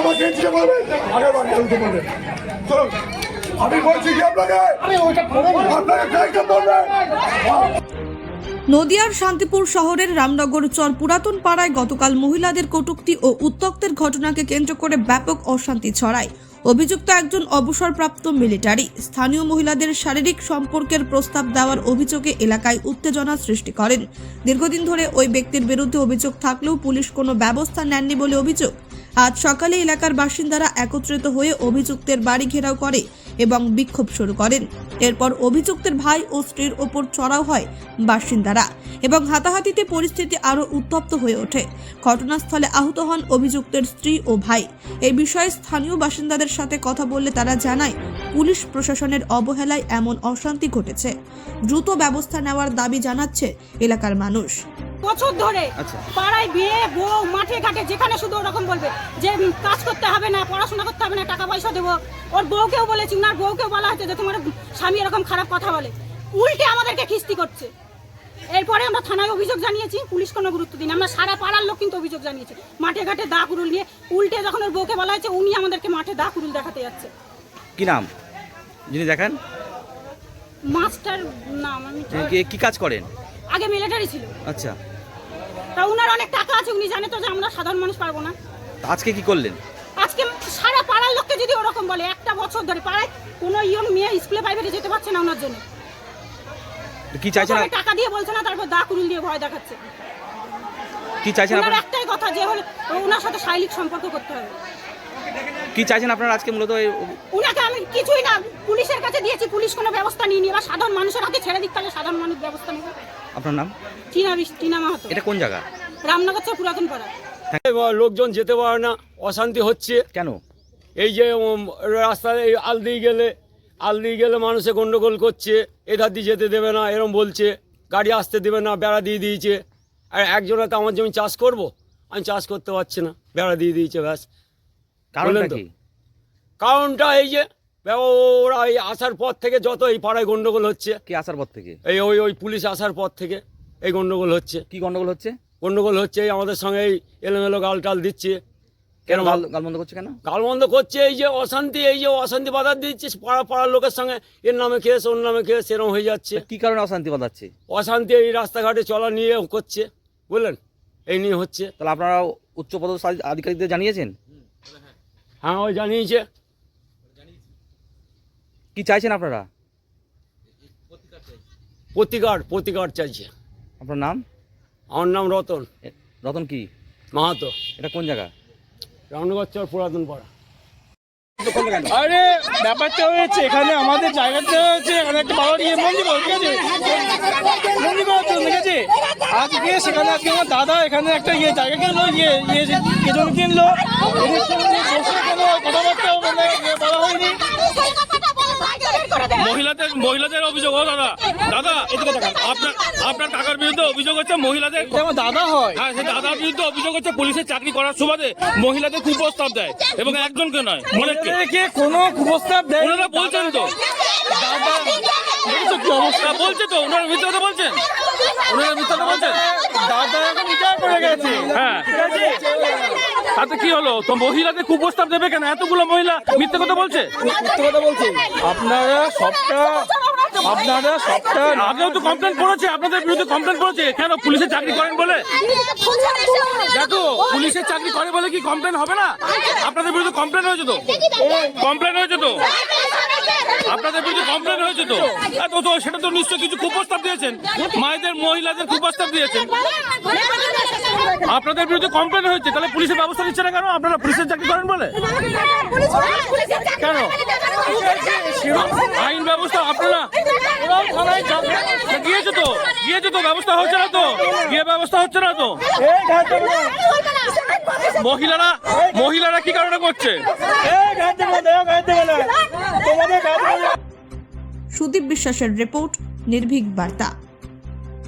আমাকে দিতে বলবেন, আগের বার দিতে বলবেন। চলুন, আমি বলছি কি আপনাকে বলবেন। নদিয়ার শান্তিপুর শহরের রামনগর চর পুরাতন পাড়ায় গতকাল মহিলাদের কটূক্তি ও উত্ত্যক্তের ঘটনাকে কেন্দ্র করে ব্যাপক অশান্তি ছড়ায়। অভিযুক্ত একজন অবসরপ্রাপ্ত মিলিটারি। স্থানীয় মহিলাদের শারীরিক সম্পর্কের প্রস্তাব দেওয়ার অভিযোগে এলাকায় উত্তেজনা সৃষ্টি করেন। দীর্ঘদিন ধরে ওই ব্যক্তির বিরুদ্ধে অভিযোগ থাকলেও পুলিশ কোনো ব্যবস্থা নেননি বলে অভিযোগ। আজ সকালে এলাকার বাসিন্দারা একত্রিত হয়ে অভিযুক্তের বাড়ি ঘেরাও করে এবং বিক্ষোভ শুরু করেন। এরপর অভিযুক্তের ভাই ও স্ত্রীর ওপর চড়াও হয় বাসিন্দারা এবং হাতাহাতিতে পরিস্থিতি আরও উত্তপ্ত হয়ে ওঠে। ঘটনাস্থলে আহত হন অভিযুক্তের স্ত্রী ও ভাই। এই বিষয়ে স্থানীয় বাসিন্দাদের সাথে কথা বললে তারা জানায়, পুলিশ প্রশাসনের অবহেলায় এমন অশান্তি ঘটেছে। দ্রুত ব্যবস্থা নেওয়ার দাবি জানাচ্ছে এলাকার মানুষ। বছর ধরে পাড়ায় বিয়ে বউ মাঠে ঘাটে যেখানে শুধু ওরকম বলবে যে কাজ করতে হবে না, পড়াশোনা করতে হবে না, টাকা পয়সা দেবো। ওর বউকেও বলেছি, ওনার বউকেও বলা হচ্ছে যে তোমার স্বামী এরকম খারাপ কথা বলে, উল্টে আমাদেরকে খিস্তি করছে। এরপরে আমরা থানায় অভিযোগ জানিয়েছি, পুলিশ কোনো গুরুত্ব দিন। আমরা সারা পাড়ার লোক কিন্তু অভিযোগ জানিয়েছি, মাঠে ঘাটে দা কুরুল নিয়ে। উল্টে যখন ওর বউকে বলা হয়েছে, উনি আমাদেরকে মাঠে দা কুরুল দেখাতে যাচ্ছে। কি নাম যিনি দেখান? মাস্টার নাম। আমি কি কাজ করেন? আগে মিলিটারি ছিল। আচ্ছা, তা উনার অনেক টাকা আছে, উনি জানে তো যে আমরা সাধারণ মানুষ পারবো না। আজকে কি করলেন? আজকে সারা পাড়ার লোককে যদি ওরকম বলে, একটা বছর ধরে পাড়ায় কোনো ইয়ং মেয়ে স্কুলে প্রাইভেটে যেতে পারছে না ওনার জন্য। কি চাইছেন? টাকা দিয়ে বলছে না, তারপর দা কুরুল দিয়ে ভয় দেখাচ্ছে। কি চাইছেন আপনারা? আপনারা? একটাই কথা, যে হলে ওনার সাথে শারীরিক সম্পর্ক করতে হবে। কি চাইছেন আপনারা আজকে মূলত? উনাকে আমি কিছুই না, পুলিশের কাছে দিয়েছি, পুলিশ কোনো ব্যবস্থা নিয়ে এবার সাধারণ মানুষের হাতে ছেড়ে দিক, তাহলে সাধারণ মানুষ ব্যবস্থা নেবে। আপনার নাম? টিনা মাহাতো। এটা কোন জায়গা? রামনগর চর পুরাতন পাড়া। লোকজন যেতে পারে না, অশান্তি হচ্ছে। কেন? এই যে রাস্তায় আলদি গেলে মানুষে গন্ডগোল করছে, এধার দিয়ে যেতে দেবে না এরম বলছে, গাড়ি আসতে দেবে না, বেড়া দিয়ে দিয়েছে। আর একজনে তো আমার জমি চাষ করব, আমি চাষ করতে পারছি না, বেড়া দিয়ে দিয়েছে। ব্যাস। কারণটা কি? কারণটা এই যে ওরা এই আসার পর থেকে যত এই পাড়ায় গন্ডগোল হচ্ছে। কি আসার পর থেকে? এই ওই পুলিশ আসার পর থেকে এই গন্ডগোল হচ্ছে। কি গন্ডগোল হচ্ছে? গন্ডগোল হচ্ছে এই আমাদের সঙ্গে এই এলোমেলো গালটাল দিচ্ছে। কেন গালমন্দ করছে? কেন গালমন্দ করছে? এই যে অশান্তি বাধা দিচ্ছে পাড়ার লোকের সঙ্গে, এর নামে কেস ওর নামে কেস, এরকম হয়ে যাচ্ছে। কি কারণে অশান্তি বাঁধাচ্ছে? অশান্তি এই রাস্তাঘাটে চলা নিয়ে করছে, বুঝলেন, এই নিয়ে হচ্ছে। তাহলে আপনারা উচ্চপদস্থ আধিকারিকদের জানিয়েছেন? হ্যাঁ, ওই জানিয়েছে। কি চাইছেন আপনারা? প্রতিকার চাইছে। আপনার নাম? আমার নাম রতন। রতন কি মাহাতো। এটা কোন জায়গা? রামনগর চর পুরাতন পাড়া। আরে ব্যাপারটা হয়েছে, এখানে আমাদের জায়গাতে হয়েছে, এখানে একটা বাবা নিয়ে মন্দির, ঠিক আছে, মন্দির করার জন্য, ঠিক আছে। আজকে সেখানে আজকে আমার দাদা এখানে একটা জায়গা কিনলো, জমি কিনলো, কথাবার্তা বলা হয়নি। মহিলাদের অভিযোগ। ও দাদা আপনার টাকার বিরুদ্ধে অভিযোগ হচ্ছে মহিলাদের। আমার দাদা হয়। হ্যাঁ, সে দাদার বিরুদ্ধে অভিযোগ হচ্ছে পুলিশের চাকরি করার সুবাদে মহিলাদের কুপ্রস্তাব দেয়, এবং একজনকে নয়, অনেককে কোনো কুপ্রস্তাব দেয়। ওনারা বলছেন তো, কি অবস্থা বলছে তো, ওনারা মিথ্যা কথা বলছেন। দাদা এখন রিটায়ার করে গেছে। হ্যাঁ, তাতে কি হলো? তো মহিলাদের কুপ্রস্তাব দেবে কেন? এতগুলো মহিলা মিথ্যা কথা বলছে। আপনারা সবটা আগেও তো কমপ্লেন করেছে, আপনাদের বিরুদ্ধে কমপ্লেন করেছে। কেন? পুলিশের চাকরি করেন বলে? দেখো, পুলিশের চাকরি করে বলে কি কমপ্লেন হবে না? আপনাদের বিরুদ্ধে কমপ্লেন হয়েছে তো, আপনাদের বিরুদ্ধে কমপ্লেন হয়েছে তো, সেটা তো নিশ্চয়ই কিছু কুপ্রস্তাব দিয়েছেন, মহিলাদের কুপ্রস্তাব দিয়েছেন। আপনাদের বিরুদ্ধে কমপ্লেন হয়েছে, তাহলে পুলিশের ব্যবস্থা নিচ্ছে না কেন? আপনারা পুলিশের চাকরি করেন বলে? কেন আইন ব্যবস্থা আপনারা গিয়েছে তো ব্যবস্থা হচ্ছে না তো, ব্যবস্থা হচ্ছে না তো। মহিলারা কি কারণে করছে? সুদীপ বিশ্বাসের রিপোর্ট, নির্ভীক বার্তা।